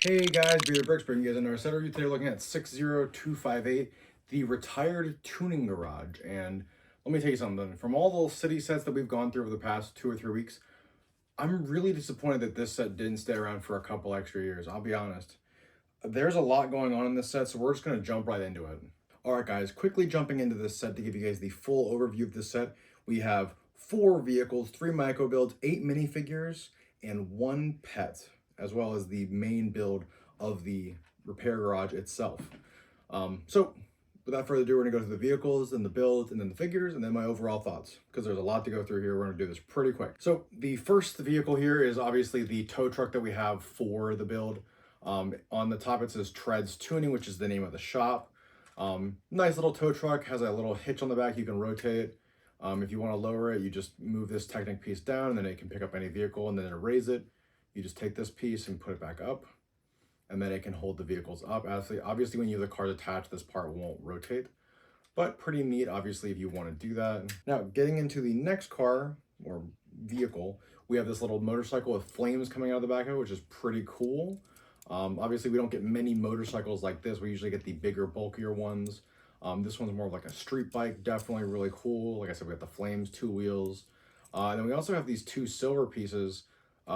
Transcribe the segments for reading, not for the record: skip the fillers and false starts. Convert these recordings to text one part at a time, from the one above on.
Hey guys, Be the Bricks bringing you guys into our set review today. Looking at 60258, the retired tuning garage. And let me tell you something. From all the city sets that we've gone through over the past 2 or 3 weeks, I'm really disappointed that this set didn't stay around for a couple extra years. I'll be honest. There's a lot going on in this set, so we're just going to jump right into it. All right, guys, quickly jumping into this set to give you guys the full overview of this set. We have 4 vehicles, 3 micro builds, 8 minifigures, and 1 pet, as well as the main build of the repair garage itself. So without further ado, we're gonna go through the vehicles and the builds and then the figures and then my overall thoughts, because there's a lot to go through here. We're gonna do this pretty quick. So the first vehicle here is obviously the tow truck that we have for the build. On the top it says Treads Tuning, which is the name of the shop. Nice little tow truck, has a little hitch on the back, you can rotate it. If you want to lower it, you just move this Technic piece down and then it can pick up any vehicle, and then to raise it, you just take this piece and put it back up, and then it can hold the vehicles up. Obviously when you have the cars attached, this part won't rotate, but pretty neat, obviously, if you want to do that. Now, getting into the next car or vehicle, we have this little motorcycle with flames coming out of the back of it, which is pretty cool. Obviously, we don't get many motorcycles like this. We usually get the bigger, bulkier ones. This one's more of like a street bike, definitely really cool. Like I said, we got the flames, 2 wheels. And then we also have these 2 silver pieces,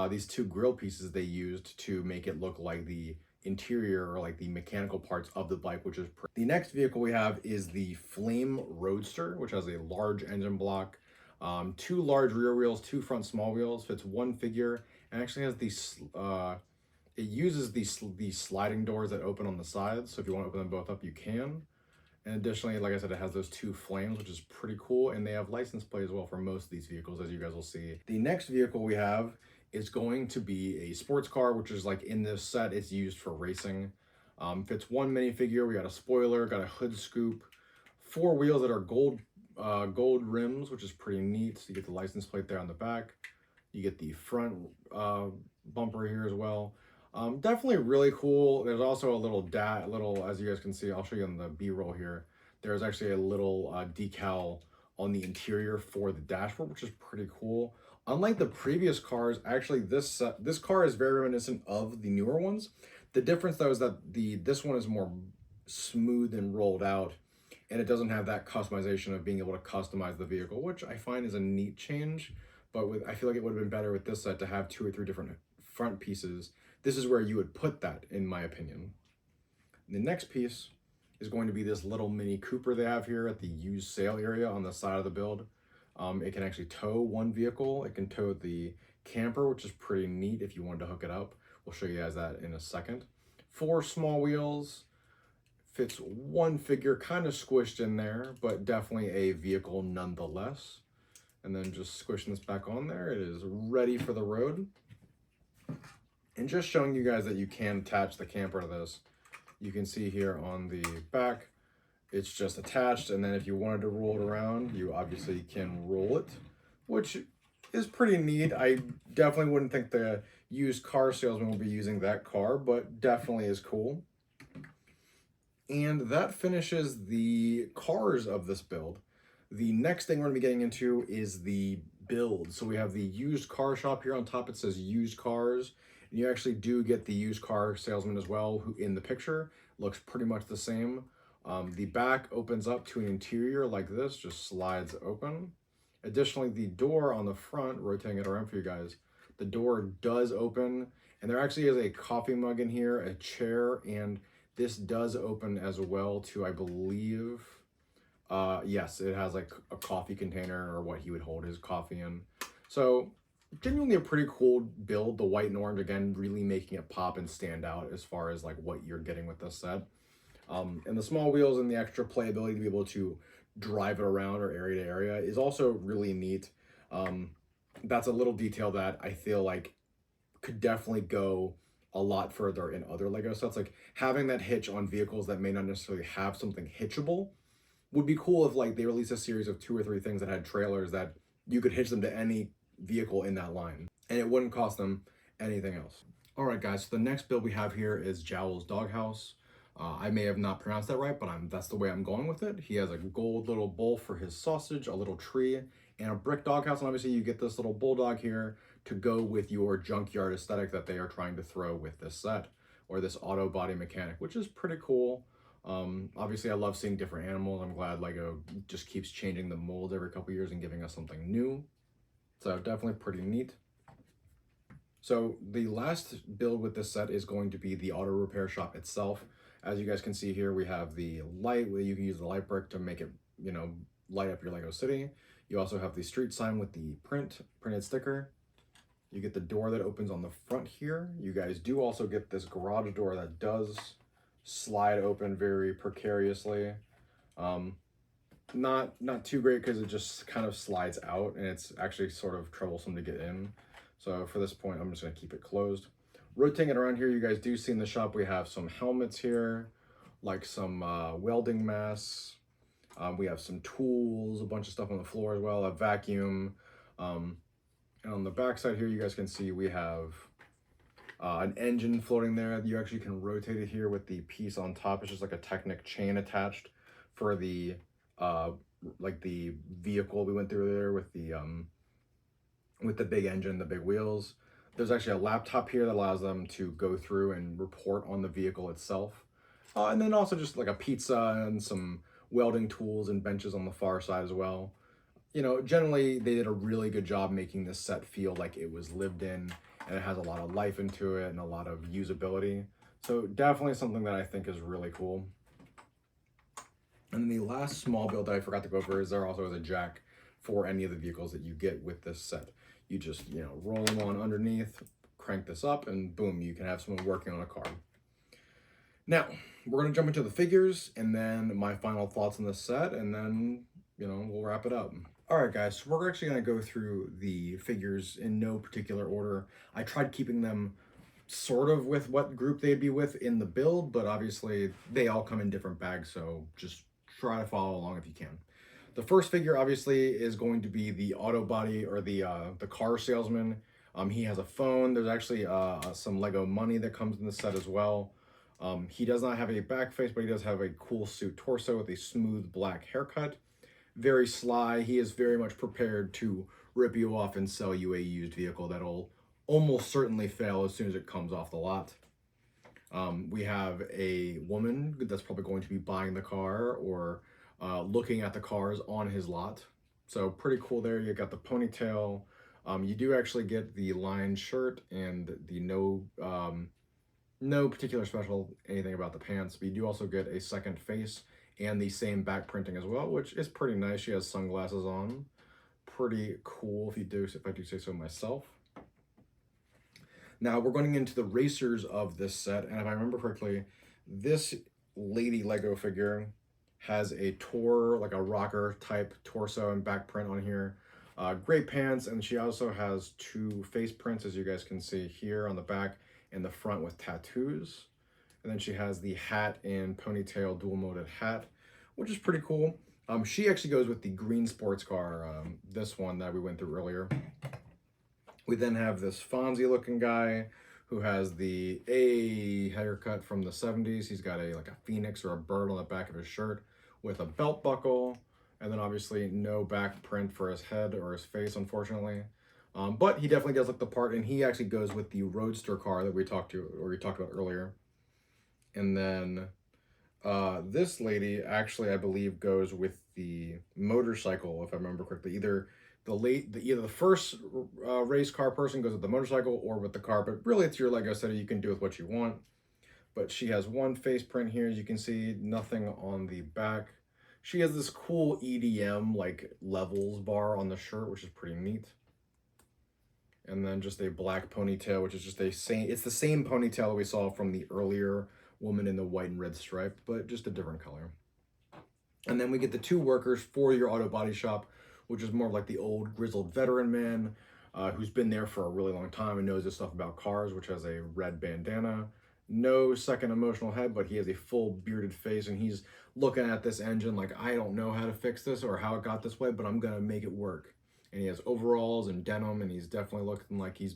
these 2 grill pieces they used to make it look like the interior or like the mechanical parts of the bike, which is pretty. The next vehicle we have is the Flame Roadster, which has a large engine block, 2 large rear wheels, 2 front small wheels, fits 1 figure, and actually has these, it uses these sliding doors that open on the sides. So if you want to open them both up, you can. And additionally, like I said, it has those 2 flames, which is pretty cool. And they have license plate as well for most of these vehicles, as you guys will see. The next vehicle we have is going to be a sports car, which is like in this set, it's used for racing. Fits 1 minifigure. We got a spoiler, got a hood scoop, 4 wheels that are gold rims, which is pretty neat. So you get the license plate there on the back. You get the front bumper here as well. Definitely really cool. There's also a little, as you guys can see, I'll show you on the B-roll here. There's actually a little decal on the interior for the dashboard, which is pretty cool. Unlike the previous cars, actually this car is very reminiscent of the newer ones. The difference though is that this one is more smooth and rolled out, and it doesn't have that customization of being able to customize the vehicle, which I find is a neat change. But I feel like it would have been better with this set to have 2 or 3 different front pieces. This is where you would put that, in my opinion. The next piece is going to be this little Mini Cooper they have here at the used sale area on the side of the build. It can actually tow 1 vehicle. It can tow the camper, which is pretty neat if you wanted to hook it up. We'll show you guys that in a second. 4 small wheels, fits 1 figure, kind of squished in there, but definitely a vehicle nonetheless. And then just squishing this back on there, it is ready for the road. And just showing you guys that you can attach the camper to this. You can see here on the back, it's just attached. And then if you wanted to roll it around, you obviously can roll it, which is pretty neat. I definitely wouldn't think the used car salesman will be using that car, but definitely is cool. And that finishes the cars of this build. The next thing we're gonna be getting into is the build. So we have the used car shop here on top. It says used cars. And you actually do get the used car salesman as well, who in the picture looks pretty much the same. The back opens up to an interior like this, just slides open. Additionally, the door on the front, rotating it around for you guys, the door does open, and there actually is a coffee mug in here, a chair, and this does open as well to, I believe, yes, it has like a coffee container or what he would hold his coffee in. So genuinely a pretty cool build. The white and orange, again, really making it pop and stand out as far as like what you're getting with this set. And the small wheels and the extra playability to be able to drive it around or area to area is also really neat. That's a little detail that I feel like could definitely go a lot further in other Lego sets. Like having that hitch on vehicles that may not necessarily have something hitchable would be cool if like they release a series of 2 or 3 things that had trailers that you could hitch them to any vehicle in that line, and it wouldn't cost them anything else. All right, guys, so the next build we have here is Jowl's Doghouse. I may have not pronounced that right, but that's the way I'm going with it. He has a gold little bowl for his sausage, a little tree, and a brick doghouse. And obviously you get this little bulldog here to go with your junkyard aesthetic that they are trying to throw with this set, or this auto body mechanic, which is pretty cool. Obviously, I love seeing different animals. I'm glad Lego just keeps changing the molds every couple years and giving us something new. So definitely pretty neat. So the last build with this set is going to be the auto repair shop itself. As you guys can see here, we have the light where you can use the light brick to make it, light up your Lego city. You also have the street sign with the printed sticker. You get the door that opens on the front here. You guys do also get this garage door that does slide open very precariously. Not too great because it just kind of slides out and it's actually sort of troublesome to get in. So for this point, I'm just gonna keep it closed. Rotating it around here, you guys do see in the shop, we have some helmets here, like some welding masks. We have some tools, a bunch of stuff on the floor as well, a vacuum. And on the back side here, you guys can see we have an engine floating there. You actually can rotate it here with the piece on top. It's just like a Technic chain attached for the like the vehicle we went through there with the big engine, the big wheels. There's actually a laptop here that allows them to go through and report on the vehicle itself. And then also just like a pizza and some welding tools and benches on the far side as well. Generally they did a really good job making this set feel like it was lived in, and it has a lot of life into it and a lot of usability. So definitely something that I think is really cool. And then the last small build that I forgot to go over is there also is a jack for any of the vehicles that you get with this set. You just, roll them on underneath, crank this up, and boom, you can have someone working on a car. Now, we're going to jump into the figures and then my final thoughts on the set, and then, we'll wrap it up. All right, guys, so we're actually going to go through the figures in no particular order. I tried keeping them sort of with what group they'd be with in the build, but obviously they all come in different bags, so just try to follow along if you can. The first figure obviously is going to be the auto body, or the car salesman. He has a phone. There's actually some Lego money that comes in the set as well. He does not have a back face, but he does have a cool suit torso with a smooth black haircut. Very sly. He is very much prepared to rip you off and sell you a used vehicle that'll almost certainly fail as soon as it comes off the lot. We have a woman that's probably going to be buying the car or looking at the cars on his lot. So pretty cool there. You got the ponytail. You do actually get the lined shirt and the no particular special anything about the pants, but you do also get a second face and the same back printing as well, which is pretty nice. She has sunglasses on. Pretty cool if I do say so myself. Now we're going into the racers of this set, and if I remember correctly, this lady Lego figure has a like a rocker type torso and back print on here. Great pants, and she also has two face prints, as you guys can see here on the back and the front with tattoos. And then she has the hat and ponytail dual moded hat, which is pretty cool. She actually goes with the green sports car, this one that we went through earlier. We then have this Fonzie looking guy who has the haircut from the 70s. He's got like a phoenix or a bird on the back of his shirt with a belt buckle, and then obviously no back print for his head or his face, unfortunately. But he definitely does look the part, and he actually goes with the roadster car that we talked about earlier. And then this lady actually, I believe, goes with the motorcycle, if I remember correctly. Either the first race car person goes with the motorcycle or with the car, but really it's your Lego set. You can do with what you want. But she has one face print here, as you can see, nothing on the back. She has this cool EDM like levels bar on the shirt, which is pretty neat. And then just a black ponytail, which is just it's the same ponytail that we saw from the earlier woman in the white and red stripe, but just a different color. And then we get the two workers for your auto body shop, which is more like the old grizzled veteran man who's been there for a really long time and knows his stuff about cars, which has a red bandana. No second emotional head, but he has a full bearded face, and he's looking at this engine like, I don't know how to fix this or how it got this way, but I'm gonna make it work. And he has overalls and denim, and he's definitely looking like he's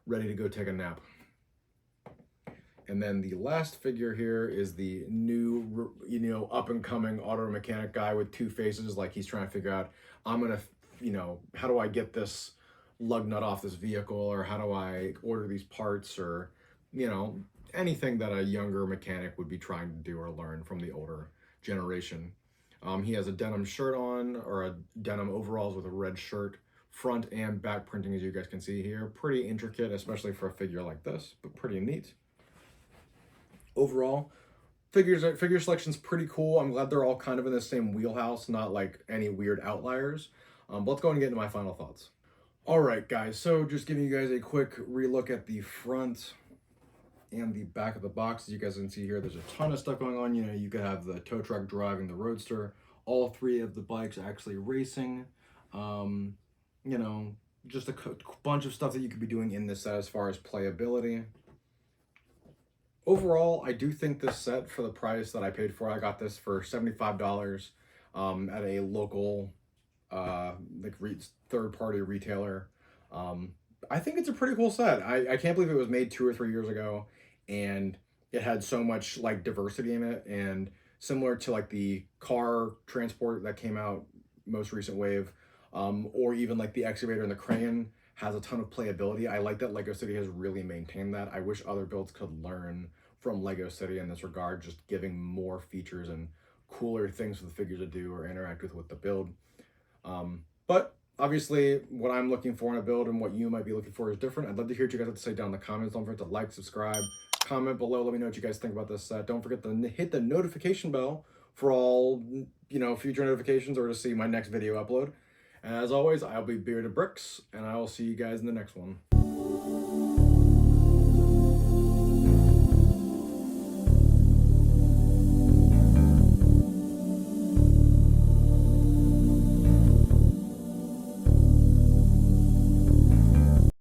ready to go take a nap. And then the last figure here is the new, up and coming auto mechanic guy with two faces. Like he's trying to figure out, I'm gonna, how do I get this lug nut off this vehicle, or how do I order these parts, or, anything that a younger mechanic would be trying to do or learn from the older generation. He has a denim shirt on, or a denim overalls with a red shirt, front and back printing, as you guys can see here. Pretty intricate, especially for a figure like this, but pretty neat. Overall, figure selection's pretty cool. I'm glad they're all kind of in the same wheelhouse, not like any weird outliers. But let's go and get into my final thoughts. All right, guys, so just giving you guys a quick relook at the front and the back of the box. As you guys can see here, there's a ton of stuff going on. You know, you could have the tow truck driving the Roadster, all three of the bikes actually racing. You know, just a bunch of stuff that you could be doing in this set as far as playability. Overall, I do think this set, for the price that I paid for, I got this for $75 at a local like third-party retailer. I think it's a pretty cool set. I can't believe it was made 2 or 3 years ago, and it had so much like diversity in it, and similar to like the car transport that came out most recent wave, or even like the excavator and the crane has a ton of playability. I like that Lego City has really maintained that. I wish other builds could learn from Lego City in this regard, just giving more features and cooler things for the figures to do or interact with the build. But obviously, what I'm looking for in a build and what you might be looking for is different. I'd love to hear what you guys have to say down in the comments. Don't forget to like, subscribe, comment below. Let me know what you guys think about this set. Don't forget to hit the notification bell for all, you know, future notifications or to see my next video upload. And as always, I'll be Bearded Bricks, and I will see you guys in the next one.